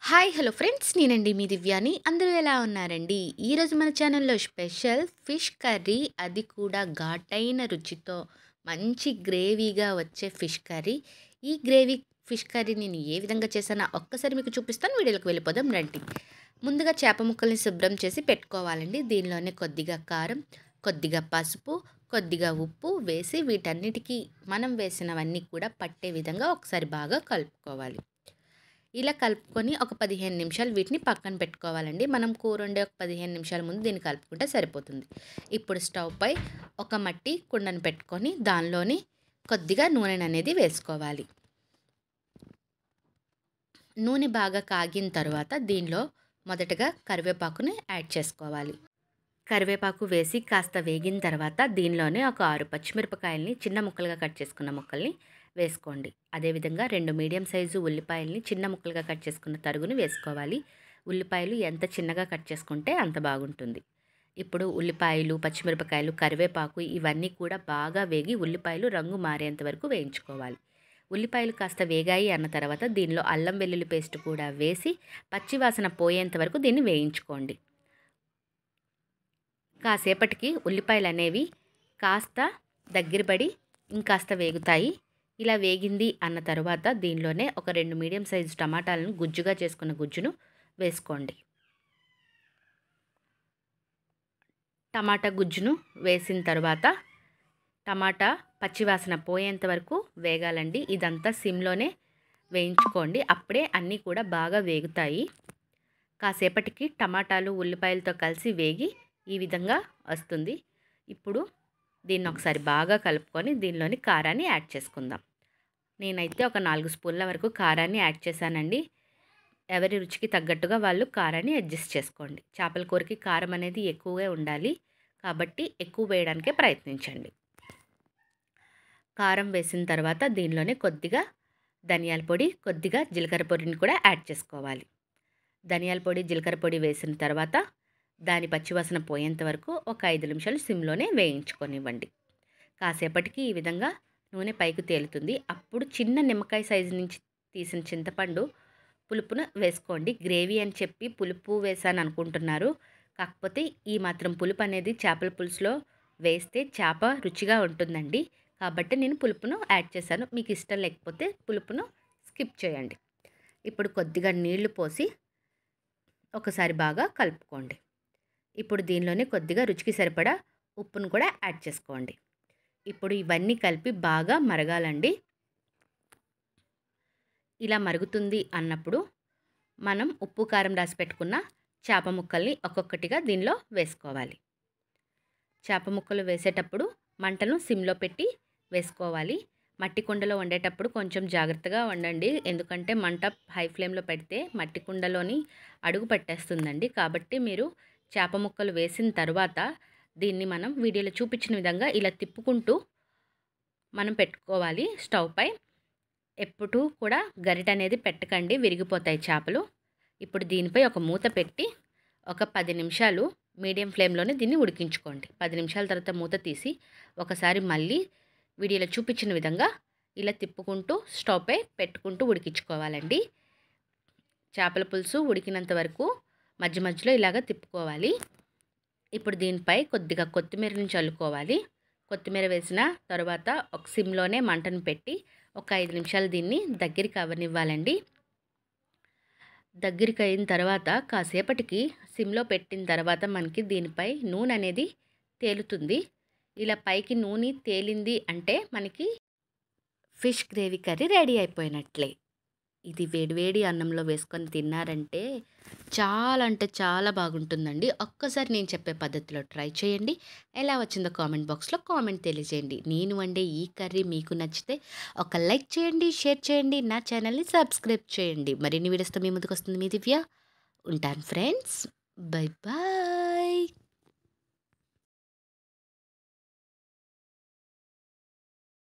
hi hello friends నేనండి మీ దివ్యాని అందరూ ఎలా ఉన్నారండి ఈరోజు మన ఛానల్లో స్పెషల్ ఫిష్ కర్రీ అది కూడా ఘాటైన రుచితో మంచి గ్రేవీగా వచ్చే ఫిష్ కర్రీ ఈ గ్రేవీ ఫిష్ కర్రీ నేను ఏ విధంగా చేశానో ఒక్కసారి మీకు చూపిస్తాను వీడియోలోకి వెళ్ళిపోదాం రండి ముందుగా చేప ముక్కల్ని శుభ్రం చేసి పెట్టుకోవాలండి దీనిలోనే కొద్దిగా కారం కొద్దిగా పసుపు కొద్దిగా ఉప్పు వేసి వీటన్నిటికీ మనం వేసినవన్నీ కూడా పట్టే విధంగా ఒకసారి బాగా కలుపుకోవాలి ఇలా కలుపుకొని ఒక 15 నిమిషాలు వీటిని పక్కన పెట్టుకోవాలండి మనం కూర వండే ఒక 15 నిమిషాల ముందు దీన్ని కలుపుకుంటే సరిపోతుంది ఇప్పుడు స్టవ్ పై ఒక మట్టి కుండను పెట్టుకొని దానిలోని కొద్దిగా నూనె అనేది వేసుకోవాలి నూనె బాగా కాగిన తర్వాత దీనిలో మొదటగా కరివేపాకుని యాడ్ చేసుకోవాలి కరివేపాకు వేసి కాస్త వేగిన తర్వాత దీనిలోనే ఒక 6 పచ్చిమిరపకాయల్ని చిన్న ముక్కలుగా కట్ చేసుకున్న ముక్కల్ని వేసుకోండి అదేవిధంగా 2 మీడియం సైజు ఉల్లిపాయల్ని చిన్న ముక్కలుగా కట్ చేసుకున్న తరుగుని వేసుకోవాలి ఉల్లిపాయలు ఎంత చిన్నగా కట్ చేసుకుంటే అంత బాగుంటుంది ఇప్పుడు ఉల్లిపాయలు పచ్చిమిరపకాయలు కరివేపాకు ఇవన్నీ కూడా బాగా వేగి ఉల్లిపాయలు రంగు మారేంత వరకు వేయించుకోవాలి ఉల్లిపాయలు కాస్త వేగాయి అన్న తర్వాత దీనిలో అల్లం వెల్లుల్లి పేస్ట్ కూడా వేసి పచ్చివాసన పోయేంత వరకు దీన్ని వేయించుకోండి కాసేపటికి ఉల్లిపాయలు అనేవి కాస్త దగ్గరపడి ఇంకాస్త వేగుతాయి ఇలా వేగింది అన్న తర్వాత దీనిలోనే ఒక 2 మీడియం సైజు టమాటాలను గుజ్జుగా చేసుకున్న గుజ్జును వేసుకోండి టమాటా గుజ్జును వేసిన తర్వాత టమాటా పచ్చివాసన పోయేంత వరకు వేగాలండి ఇదంతా సిమ్లోనే వేయించుకోండి అప్పుడే అన్నీ కూడా బాగా వేగుతాయి కాసేపటికి టమాటాలు ఉల్లిపాయలతో కలిసి వేగి ఈ విధంగా వస్తుంది ఇప్పుడు దీన్ని ఒకసారి బాగా కలుపుకొని దీనిలోని కారాన్ని యాడ్ చేసుకుందాం నేనైతే ఒక 4 స్పూన్ల వరకు కారాన్ని యాడ్ చేశానండి ఎవరి రుచికి తగ్గట్టుగా వాళ్ళు కారాన్ని అడ్జస్ట్ చేసుకోండి చేపల కూరకి కారం అనేది ఎక్కువగా ఉండాలి కాబట్టి ఎక్కువ వేయడానికే ప్రయత్నించండి కారం వేసిన తర్వాత దీనిలోనే కొద్దిగా ధనియాల పొడి కొద్దిగా జీలకర్ర పొడిని కూడా యాడ్ చేసుకోవాలి ధనియాల పొడి జీలకర్ర పొడి వేసిన తర్వాత దాని పచ్చివాసన పోయేంత వరకు ఒక 5 నిమిషాలు సిమ్లోనే వేయించుకొనివ్వండి కాసేపటికి ఈ విధంగా నూనె పైకి తేలుతుంది అప్పుడు చిన్న నిమ్మకాయ సైజు నుంచి తీసిన చింతపండు పులుపును వేసుకోండి గ్రేవీ అని చెప్పి పులుపు వేసాను అనుకుంటున్నారు కాకపోతే ఈ మాత్రం పులుపు అనేది చేపల పులుసులో వేస్తే చేప రుచిగా ఉంటుందండి కాబట్టి నేను పులుపును యాడ్ చేశాను మీకు ఇష్టం లేకపోతే పులుపును స్కిప్ చేయండి ఇప్పుడు కొద్దిగా నీళ్లు పోసి ఒకసారి బాగా కలుపుకోండి ఇప్పుడు దీనిలోనే కొద్దిగా రుచికి సరిపడా ఉప్పును కూడా యాడ్ చేసుకోండి ఇప్పుడు ఇవన్నీ కలిపి బాగా మరగాలండి ఇలా మరుగుతుంది అన్నప్పుడు మనం ఉప్పు కారం రాసి పెట్టుకున్న చేప ముక్కల్ని ఒక్కొక్కటిగా దీనిలో వేసుకోవాలి చేప ముక్కలు వేసేటప్పుడు మంటను సిమ్లో పెట్టి వేసుకోవాలి మట్టి కుండలో వండేటప్పుడు కొంచెం జాగ్రత్తగా వండండి ఎందుకంటే మంట హై ఫ్లేమ్లో పెడితే మట్టి కుండలోని అడుగు పట్టేస్తుందండి కాబట్టి మీరు చేప ముక్కలు వేసిన తర్వాత దీన్ని మనం వీడియోలో చూపించిన విధంగా ఇలా తిప్పుకుంటూ మనం పెట్టుకోవాలి స్టవ్ పై ఎప్పుడూ కూడా గరిట అనేది పెట్టకండి విరిగిపోతాయి చేపలు ఇప్పుడు దీనిపై ఒక మూత పెట్టి ఒక 10 నిమిషాలు మీడియం ఫ్లేమ్లోనే దీన్ని ఉడికించుకోండి 10 నిమిషాల తర్వాత మూత తీసి ఒకసారి మళ్ళీ వీడియోలో చూపించిన విధంగా ఇలా తిప్పుకుంటూ స్టవ్ పై పెట్టుకుంటూ ఉడికించుకోవాలండి చేపల పులుసు ఉడికినంత వరకు మధ్య మధ్యలో ఇలాగ తిప్పుకోవాలి ఇప్పుడు దీనిపై కొద్దిగా కొత్తిమీరని చల్లుకోవాలి కొత్తిమీర వేసిన తర్వాత ఒక సిమ్లోనే మంటను పెట్టి ఒక 5 నిమిషాలు దీన్ని దగ్గరికి అవ్వనివ్వాలండి దగ్గరికి అయిన తర్వాత కాసేపటికి సిమ్లో పెట్టిన తర్వాత మనకి దీనిపై నూనె అనేది తేలుతుంది ఇలా పైకి నూనె తేలింది అంటే మనకి ఫిష్ గ్రేవీ కర్రీ రెడీ అయిపోయినట్లే ఇది వేడివేడి అన్నంలో వేసుకొని తిన్నారంటే చాలా అంటే చాలా బాగుంటుందండి ఒక్కసారి నేను చెప్పే పద్ధతిలో ట్రై చేయండి ఎలా వచ్చిందో కామెంట్ బాక్స్లో కామెంట్ తెలియజేయండి నేను వండే ఈ కర్రీ మీకు నచ్చితే ఒక లైక్ చేయండి షేర్ చేయండి నా ఛానల్ని సబ్స్క్రైబ్ చేయండి మరిన్ని వీడియోస్తో మీ ముందుకు వస్తుంది మీ దివ్య ఉంటాను ఫ్రెండ్స్ బై బాయ్